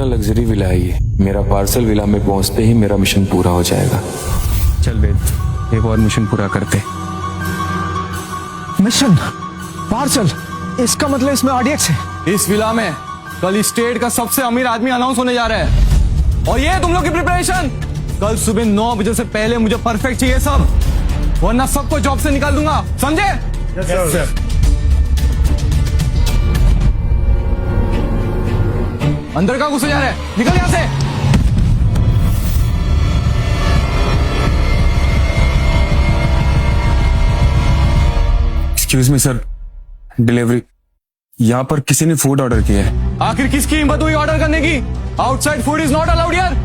Luxury villa है ये। मेरा पार्सल विला में पहुंचते ही मेरा मिशन पूरा हो जाएगा। चल वेद, एक और मिशन पूरा करते। मिशन पार्सल, इसका मतलब इसमें RDX है। इस विला में कल स्टेट का सबसे अमीर आदमी अनाउंस होने जा रहा है और ये तुम लोग की प्रिपरेशन। कल सुबह 9 बजे से पहले मुझे परफेक्ट चाहिए सब, वरना सबको जॉब से निकाल दूंगा, समझे? Yes sir. अंदर का घुसे जा रहे हैं, निकल यहां से। Excuse me sir, delivery. यहाँ पर किसी ने फूड ऑर्डर किया है। आखिर किसकी हिम्मत हुई ऑर्डर करने की? Outside food is not allowed here.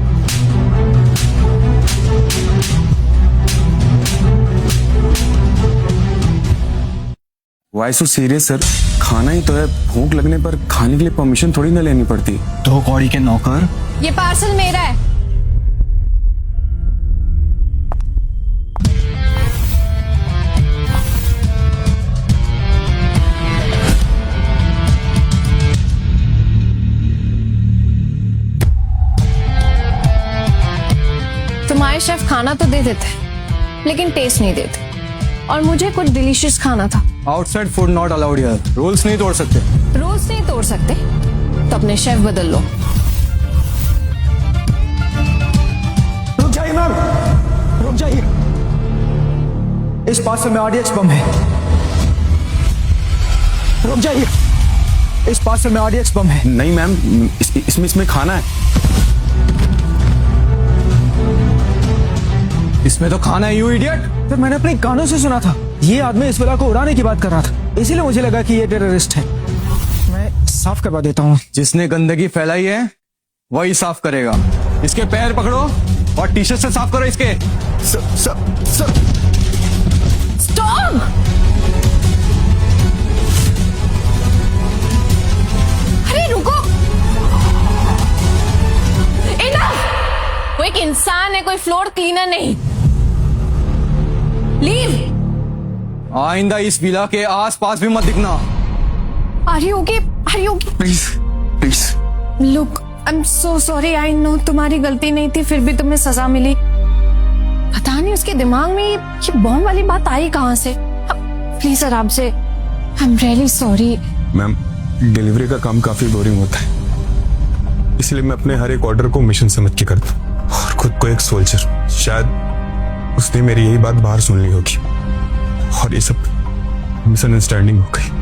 Why so serious sir? खाना ही तो है, भूख लगने पर खाने के लिए परमिशन थोड़ी ना लेनी पड़ती। दो कौड़ी के नौकर। ये पार्सल मेरा है। तुम्हारे शेफ खाना तो दे देते हैं लेकिन टेस्ट नहीं देते, और मुझे कुछ डिलीशियस खाना था। Outside food not allowed here, rules नहीं तोड़ सकते। रूल्स नहीं तोड़ सकते तो अपने शेफ बदल लो। रुक जाइए मैम, रुक जाइए। इस पार्सल में RDX बम है। रुक जाइए, इस पार्सल में RDX बम है। नहीं मैम, इसमें खाना है। इसमें तो खाना है, यू इडियट। सर मैंने अपने कानों से सुना था, ये आदमी इस विला को उड़ाने की बात कर रहा था, इसीलिए मुझे लगा कि ये टेररिस्ट है। मैं साफ करवा देता हूँ। जिसने गंदगी फैलाई है वही साफ करेगा। इसके पैर पकड़ो और टी-शर्ट से साफ करो इसके। Sir stop! अरे रुको, इनफ! वो एक इंसान है, कोई फ्लोर क्लीनर नहीं। लीव! आइंदा इस विला के आसपास भी मत दिखना। Are you okay? Are you okay? Please please. Look, I'm so sorry. I know तुम्हारी गलती नहीं थी, फिर भी तुम्हें सजा मिली। पता नहीं उसके दिमाग में ये बॉम्ब वाली बात आई कहाँ से। प्लीज सर, आपसे I'm really sorry. Ma'am, delivery का काम काफी बोरिंग होता है, इसलिए मैं अपने हर एक ऑर्डर को मिशन समझ के करता हूँ और खुद को एक सोल्जर। शायद उसने मेरी यही बात बाहर सुन ली होगी और ये सब मिसअंडरस्टैंडिंग हो गई।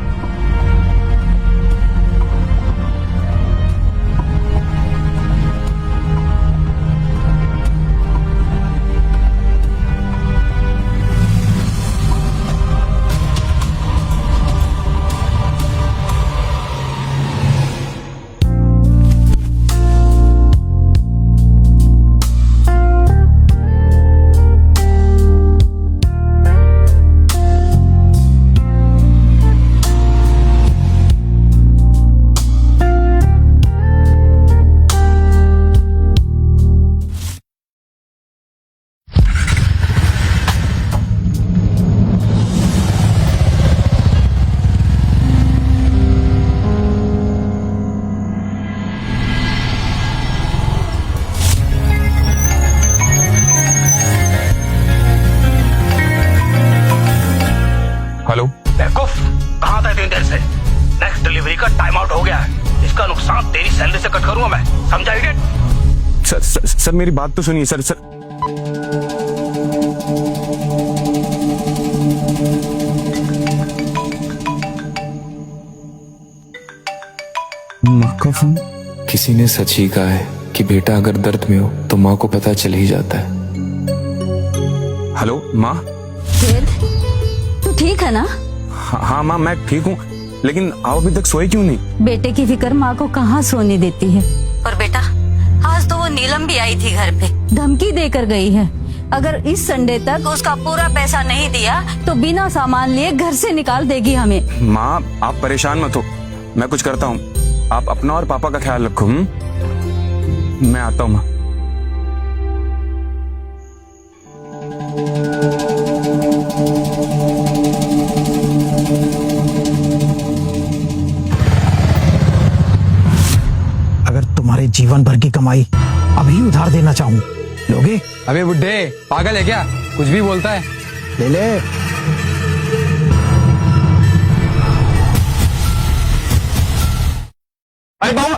हेलो बेवकूफ, कहाँ था इतनी देर से? नेक्स्ट डिलीवरी का टाइम आउट हो गया है। इसका नुकसान तेरी सैलरी से कट करूंगा मैं, समझा इडियट? सर मेरी बात तो सुनिए सर। माँ का फोन। किसी ने सच ही कहा है कि बेटा अगर दर्द में हो तो माँ को पता चल ही जाता है। हेलो माँ। तू ठीक है ना? हाँ माँ, मैं ठीक हूँ, लेकिन आप अभी तक सोए क्यों नहीं? बेटे की फिक्र माँ को कहाँ सोने देती है। और बेटा, आज तो वो नीलम भी आई थी घर पे, धमकी देकर गई है। अगर इस संडे तक उसका पूरा पैसा नहीं दिया तो बिना सामान लिए घर से निकाल देगी हमें। माँ आप परेशान मत हो, मैं कुछ करता हूँ। आप अपना और पापा का ख्याल रखो। मैं आता हूँ माँ। अगर तुम्हारे जीवन जीवन भर की कमाई अभी उधार देना चाहूँ, लोगे? अबे बुड्ढे पागल है क्या, कुछ भी बोलता है। ले ले। अरे बाबा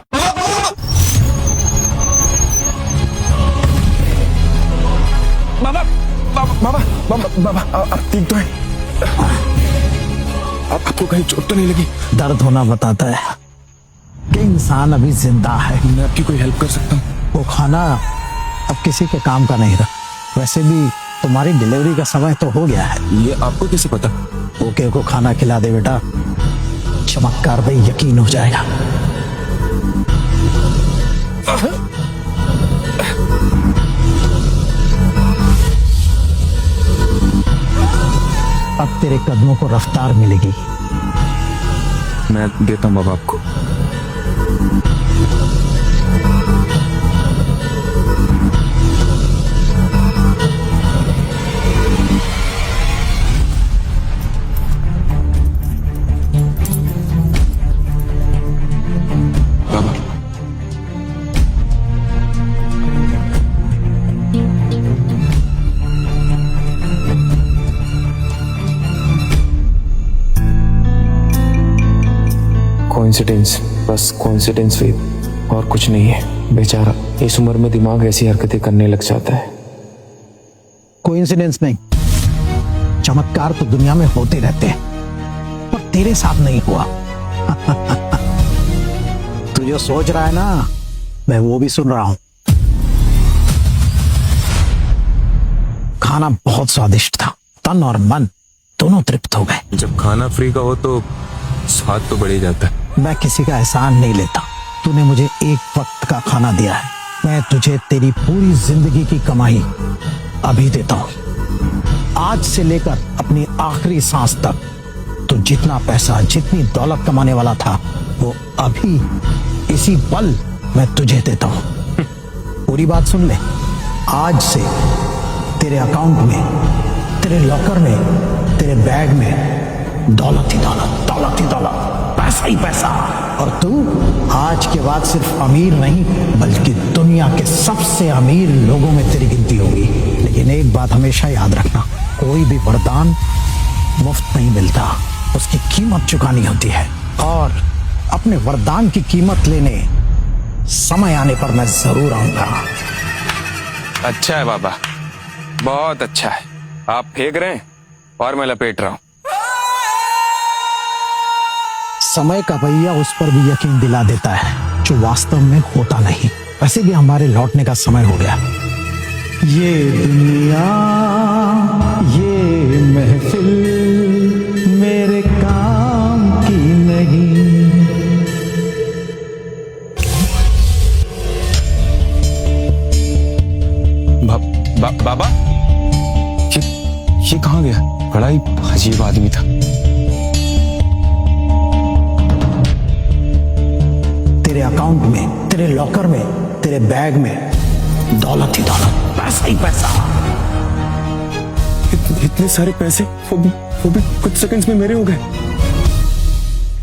बाबा बाबा बाबा बाबा आप ठीक तो है? आपको कहीं चोट तो नहीं लगी? दर्द होना बताता है कि इंसान अभी जिंदा है। मैं आपकी कोई हेल्प कर सकता हूँ? वो खाना अब किसी के काम का नहीं रहा। वैसे भी तुम्हारी डिलीवरी का समय तो हो गया है। ये आपको कैसे पता? ओके को खाना खिला दे बेटा, चमत्कार पे यकीन हो जाएगा। अब तेरे कदमों को रफ्तार मिलेगी। मैं देता हूँ बाबा आपको। बाबा कोइंसिडेंस, बस कोइंसिडेंस वेद, और कुछ नहीं है। बेचारा इस उम्र में दिमाग ऐसी हरकतें करने लग जाता है। कोइंसिडेंस नहीं, चमत्कार तो दुनिया में होते रहते हैं, पर तेरे साथ नहीं हुआ। तू जो सोच रहा है ना, मैं वो भी सुन रहा हूं। खाना बहुत स्वादिष्ट था, तन और मन दोनों तृप्त हो गए। जब खाना फ्री का हो तो स्वाद तो बढ़ ही जाता है। मैं किसी का एहसान नहीं लेता। तूने मुझे एक वक्त का खाना दिया है, मैं तुझे तेरी पूरी जिंदगी की कमाई अभी देता हूं। आज से लेकर अपनी आखिरी सांस तक तू जितना पैसा, जितनी दौलत कमाने वाला था, वो अभी इसी पल मैं तुझे देता हूं। पूरी बात सुन ले। आज से तेरे अकाउंट में, तेरे लॉकर में, तेरे बैग में दौलत ही दौलत, दौलत ही दौलत, पैसा ही पैसा। और तू आज के बाद सिर्फ अमीर नहीं, बल्कि दुनिया के सबसे अमीर लोगों में तेरी गिनती होगी। लेकिन एक बात हमेशा याद रखना, कोई भी वरदान मुफ्त नहीं मिलता, उसकी कीमत चुकानी होती है। और अपने वरदान की कीमत लेने समय आने पर मैं जरूर आऊंगा। अच्छा है बाबा, बहुत अच्छा है। आप फेंक रहे हैं और मैं लपेट रहा हूँ। समय का भैया उस पर भी यकीन दिला देता है जो वास्तव में होता नहीं। वैसे भी हमारे लौटने का समय हो गया। ये दुनिया, ये महफिल मेरे काम की नहीं। बाबा ये कहाँ गया? बड़ा ही अजीब आदमी था। तेरे अकाउंट में, तेरे लॉकर में, तेरे बैग में दौलत ही दौलत, पैसा ही पैसा। इतने सारे पैसे, वो भी कुछ सेकंड्स में मेरे हो गए।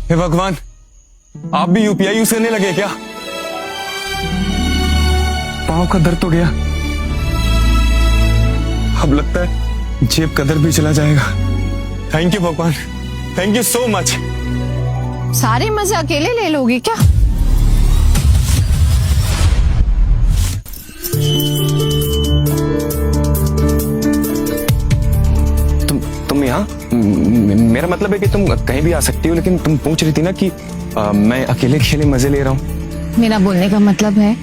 हे भगवान, आप भी यूपीआई यूज करने लगे क्या? पाँव का दर्द तो गया, अब लगता है जेब कदर भी चला जाएगा। थैंक यू भगवान, थैंक यू सो मच। सारे मजे अकेले ले लोगे क्या? तुम यहाँ? मेरा मतलब है कि तुम कहीं भी आ सकती हो, लेकिन तुम पूछ रही थी ना कि मैं अकेले अकेले मजे ले रहा हूँ। मेरा बोलने का मतलब है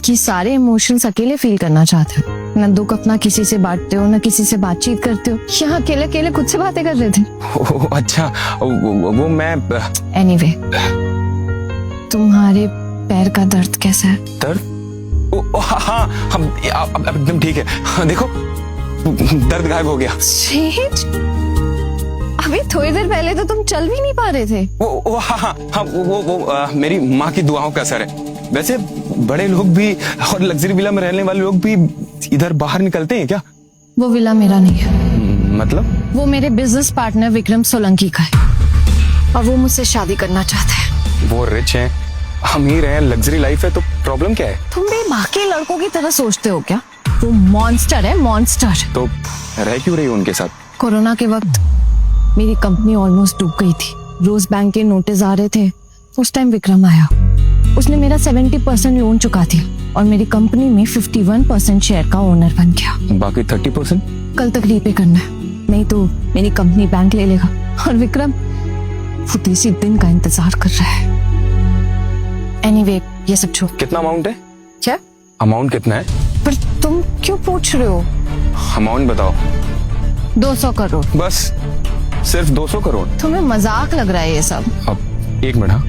कि सारे इमोशंस अकेले फील करना चाहते हो। ना दुख अपना किसी से बांटते हो, ना किसी से बातचीत करते हो। यहाँ अकेले अकेले खुद से बातें कर रहे थे। अच्छा, वो मैं एनीवे, तुम्हारे पैर का दर्द कैसा है? दर्द? हाँ, अब एकदम ठीक है। हाँ, देखो दर्द गायब हो गया। Shit! अभी थोड़ी देर पहले तो तुम चल भी नहीं पा रहे थे। वो मेरी माँ की दुआओं का असर है। वैसे बड़े लोग भी और लग्जरी विला में रहने वाले लोग भी इधर बाहर निकलते हैं क्या? वो विला मेरा नहीं है। मतलब? वो मेरे बिजनेस पार्टनर विक्रम सोलंकी का है और वो मुझसे शादी करना चाहते हैं। वो रिच हैं, अमीर हैं, लग्जरी लाइफ है, तो प्रॉब्लम क्या है? तुम भी बाकी लड़कों की तरह सोचते हो क्या? वो मॉन्स्टर है, मॉन्स्टर। तो रह क्यों रही हो उनके साथ? कोरोना के वक्त मेरी कंपनी ऑलमोस्ट डूब गई थी। रोज बैंक के नोटिस आ रहे थे। उस टाइम विक्रम आया। उसने मेरा 70% लोन चुका दिया और मेरी कंपनी में 51% शेयर का ओनर बन गया। बाकी 30%? कल तक रीपे करना है, नहीं तो मेरी कंपनी बैंक ले लेगा। और विक्रम वो इसी दिन का इंतजार कर रहा है। एनीवे, ये सब छोड़। कितना अमाउंट है? क्या अमाउंट कितना है? पर तुम क्यों पूछ रहे हो? अमाउंट बताओ। 200 करोड़। बस सिर्फ 200 करोड़? तुम्हें मजाक लग रहा है ये सब? अब एक मिनट।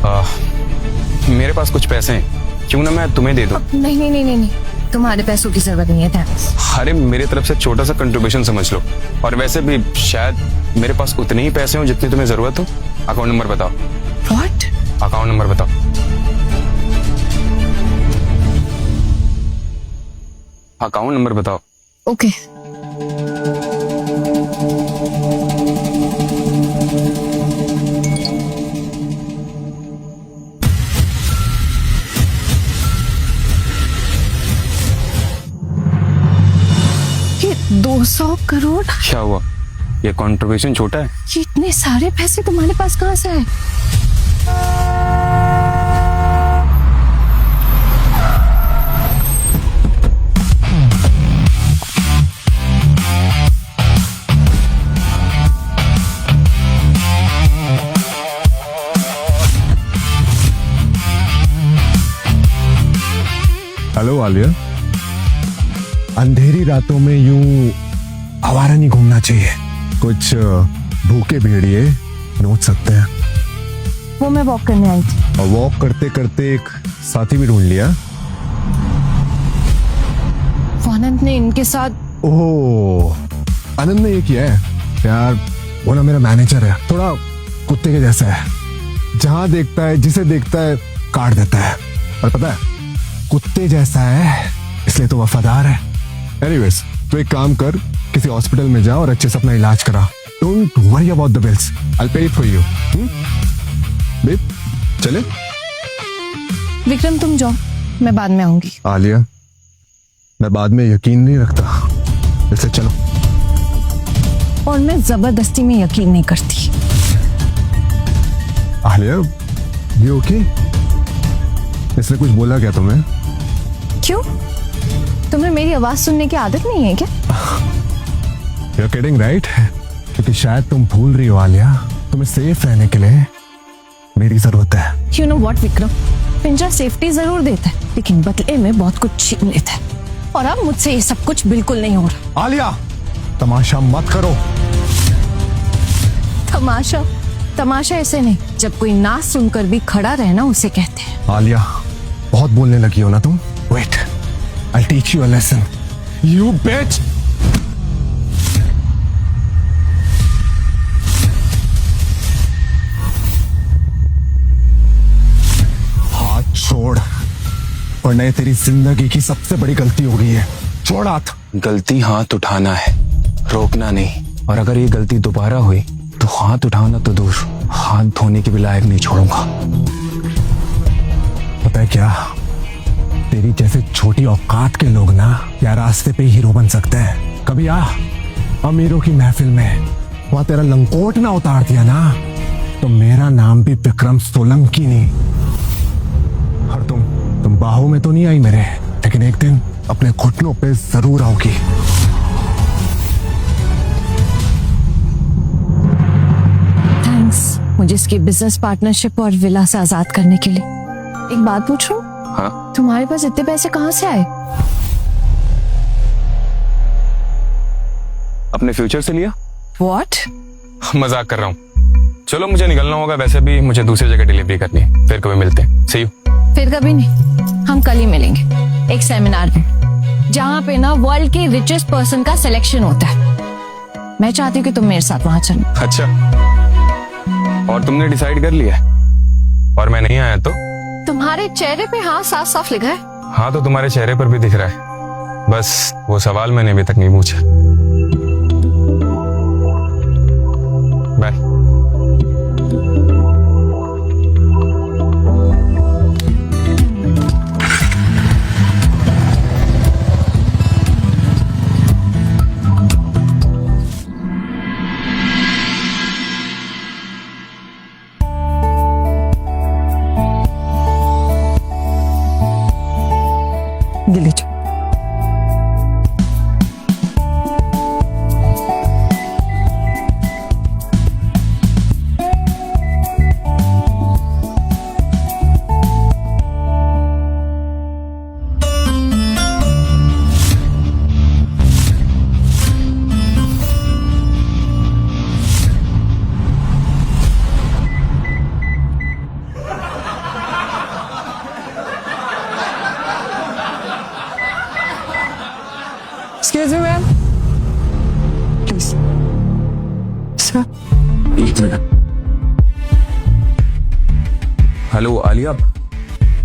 हाँ, मेरे पास कुछ पैसे हैं, क्यों ना मैं तुम्हें दे दूं? नहीं नहीं नहीं नहीं नहीं, तुम्हारे पैसों की जरूरत नहीं है, थैंक्स। अरे मेरे तरफ से छोटा सा कंट्रीब्यूशन समझ लो। और वैसे भी शायद मेरे पास उतने ही पैसे हो जितनी तुम्हें जरूरत हो। अकाउंट नंबर बताओ। व्हाट? अकाउंट नंबर बताओ। अकाउंट नंबर बताओ। ओके। ये 200 करोड़? क्या हुआ? ये कंट्रीब्यूशन छोटा है? ये इतने सारे पैसे तुम्हारे पास कहाँ से आए? हेलो आलिया, अंधेरी रातों में यूं आवारा नहीं घूमना चाहिए। कुछ भूखे भेड़िए नोच सकते हैं। वो मैं वॉक करने आई थी। और वॉक करते करते एक साथी भी ढूंढ लिया। वो अनंत ने इनके साथ। ओह, आनंद ने ये किया है यार। वो ना मेरा मैनेजर है, थोड़ा कुत्ते के जैसा है। जहां देखता है, जिसे देखता है काट देता है। और पता है, कुत्ते जैसा है इसलिए तो वफादार है। एनीवेज, तो एक काम कर, किसी हॉस्पिटल में जा और अच्छे से अपना इलाज करा। Don't worry about the bills, I will pay it for you. Babe, चले? विक्रम तुम जाओ, मैं बाद में आऊंगी। आलिया, मैं बाद में यकीन नहीं रखता, इसलिए चलो। और मैं जबरदस्ती में यकीन नहीं करती। आलिया, ये ओके? इसने कुछ बोला क्या तुम्हें? क्यों? तुम्हें मेरी आवाज सुनने की आदत नहीं है क्या? You're kidding, right? क्योंकि शायद तुम भूल रही हो आलिया, तुम्हें सेफ रहने के लिए मेरी जरूरत है। You know what, Vikram? पिंजरा सेफ्टी जरूर देता है, लेकिन बदले में बहुत कुछ छीन लेता है। और अब मुझसे ये सब कुछ बिल्कुल नहीं हो रहा। आलिया, तमाशा मत करो। तमाशा? तमाशा ऐसे नहीं, जब कोई ना सुनकर भी खड़ा रहना उसे कहते हैं। आलिया, बहुत बोलने लगी हो ना तुम। Wait, I'll teach you a lesson. You bitch! हाथ छोड़, वरना ये तेरी जिंदगी की सबसे बड़ी गलती हो गई है। छोड़ हाथ। गलती हाथ उठाना है, रोकना नहीं। और अगर ये गलती दोबारा हुई तो हाथ उठाना तो दूर, हाथ धोने के भी लायक नहीं छोड़ूंगा। पता है क्या, तेरी जैसे छोटी औकात के लोग ना या रास्ते पे हीरो बन सकते हैं। कभी आ अमीरों की महफिल में, वहां तेरा लंकोट ना उतार दिया ना, तो मेरा नाम भी विक्रम सोलंकी नहीं। और तुम बाहों में तो नहीं आई मेरे, लेकिन एक दिन अपने घुटनों पे जरूर आओगी। थैंक्स मुझे इसकी बिजनेस पार्टनरशिप और विला से आजाद करने के लिए। एक बात पूछूं? हाँ? तुम्हारे पास इतने पैसे कहाँ से आए? अपने फ्यूचर से लिया। What? मजाक कर रहा हूँ। चलो मुझे निकलना होगा, वैसे भी मुझे दूसरी जगह डिलीवरी करनी है। फिर कभी मिलते हैं। See you। फिर कभी नहीं, हम कल ही मिलेंगे एक सेमिनार में, जहाँ पे ना वर्ल्ड के रिचेस्ट पर्सन का सिलेक्शन होता है। मैं चाहती हूँ कि तुम मेरे साथ वहां चलो। अच्छा, और तुमने डिसाइड कर लिया है? और मैं नहीं आया तो? तुम्हारे चेहरे पे हाँ साफ साफ लिखा है। हाँ तो तुम्हारे चेहरे पर भी दिख रहा है। बस वो सवाल मैंने अभी तक नहीं पूछा। बाय। ये लीजिए। Excuse me, ma'am. Please sir. एक मिनट। हेलो आलिया,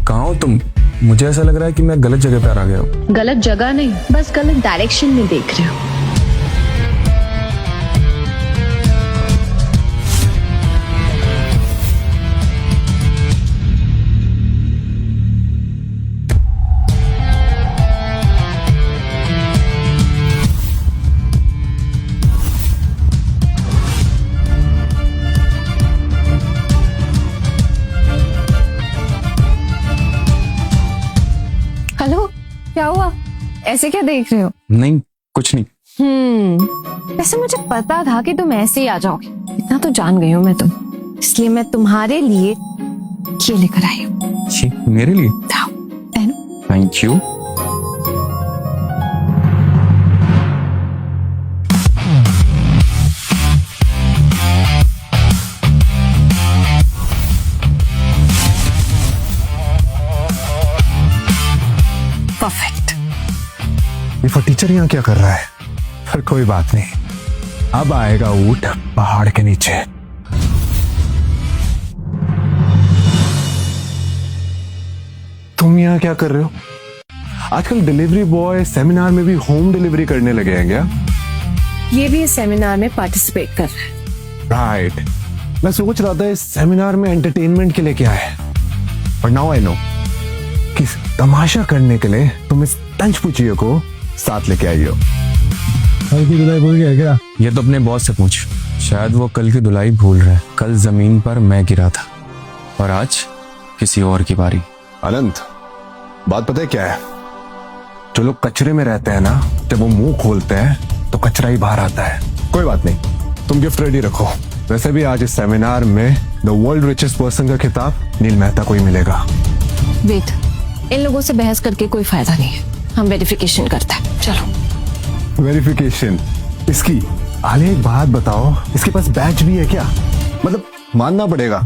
कहाँ हो तुम? मुझे ऐसा लग रहा है कि मैं गलत जगह पर आ गया हूँ। गलत जगह नहीं, बस गलत डायरेक्शन में देख रहे हो। हेलो, क्या हुआ? ऐसे क्या देख रहे हो? नहीं, कुछ नहीं। वैसे मुझे पता था कि तुम ऐसे ही आ जाओगे। इतना तो जान गई हूँ मैं तुम, इसलिए मैं तुम्हारे लिए ये लेकर आई हूँ। जी, मेरे लिए? जाओ, पहनो। Thank you. परफेक्ट। ये फटीचर यहाँ क्या कर रहा है? पर कोई बात नहीं, अब आएगा ऊंट पहाड़ के नीचे। तुम यहाँ क्या कर रहे हो? आजकल डिलीवरी बॉय सेमिनार में भी होम डिलीवरी करने लगे हैं क्या? ये भी इस सेमिनार में पार्टिसिपेट कर रहा है। राइट। मैं सोच रहा था इस सेमिनार में एंटरटेनमेंट के लिए क्या है, पर नाउ आई नो कि तमाशा करने के लिए तुम इस तंजपुचिए को साथ लेके आई हो। कल की धुलाई भूल गया क्या? ये तो अपने बॉस से पूछ, शायद वो कल की धुलाई भूल रहा है। कल जमीन पर मैं गिरा था और आज किसी और की बारी। अनंत, बात पता है क्या है? जो लोग कचरे में रहते हैं ना, जब वो मुंह खोलते हैं तो कचरा ही बाहर आता है। कोई बात नहीं, तुम गिफ्ट रेडी रखो। वैसे भी आज इस सेमिनार में द वर्ल्ड रिचेस्ट पर्सन का खिताब नील मेहता को ही मिलेगा। वेट, इन लोगों से बहस करके कोई फायदा नहीं है। हम वेरिफिकेशन करते हैं। चलो। वेरिफिकेशन इसकी? आलिया, एक बात बताओ, इसके पास बैच भी है क्या? मतलब मानना पड़ेगा,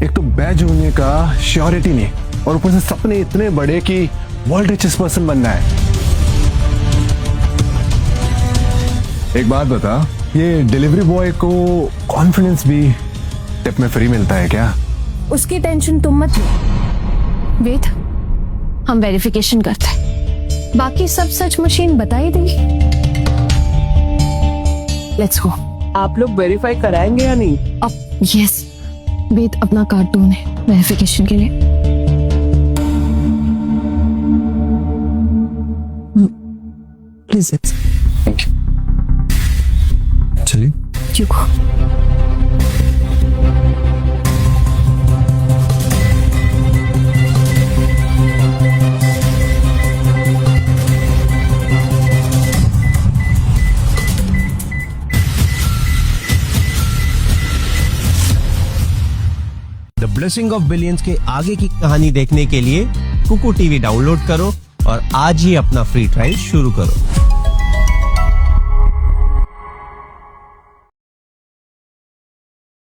एक तो बैच होने का श्योरिटी नहीं, और ऊपर से सपने इतने बड़े कि वर्ल्ड रिचेस्ट पर्सन बनना है। एक बात बता, ये डिलीवरी बॉय को कॉन्फिडेंस भी टिप में फ्री मिलता है क्या? उसकी टेंशन तुम मत लो। वेट, हम वेरिफिकेशन करते हैं, बाकी सब सच मशीन बता ही देगी। Let's go. आप लोग वेरीफाई कराएंगे या नहीं? अब यस, वेद अपना कार्ड दो उन्हें वेरिफिकेशन के लिए। प्लीज। Thank you. चलिए। You go. The blessing of billions के आगे की कहानी देखने के लिए कुकू टीवी डाउनलोड करो और आज ही अपना फ्री ट्रायल शुरू करो।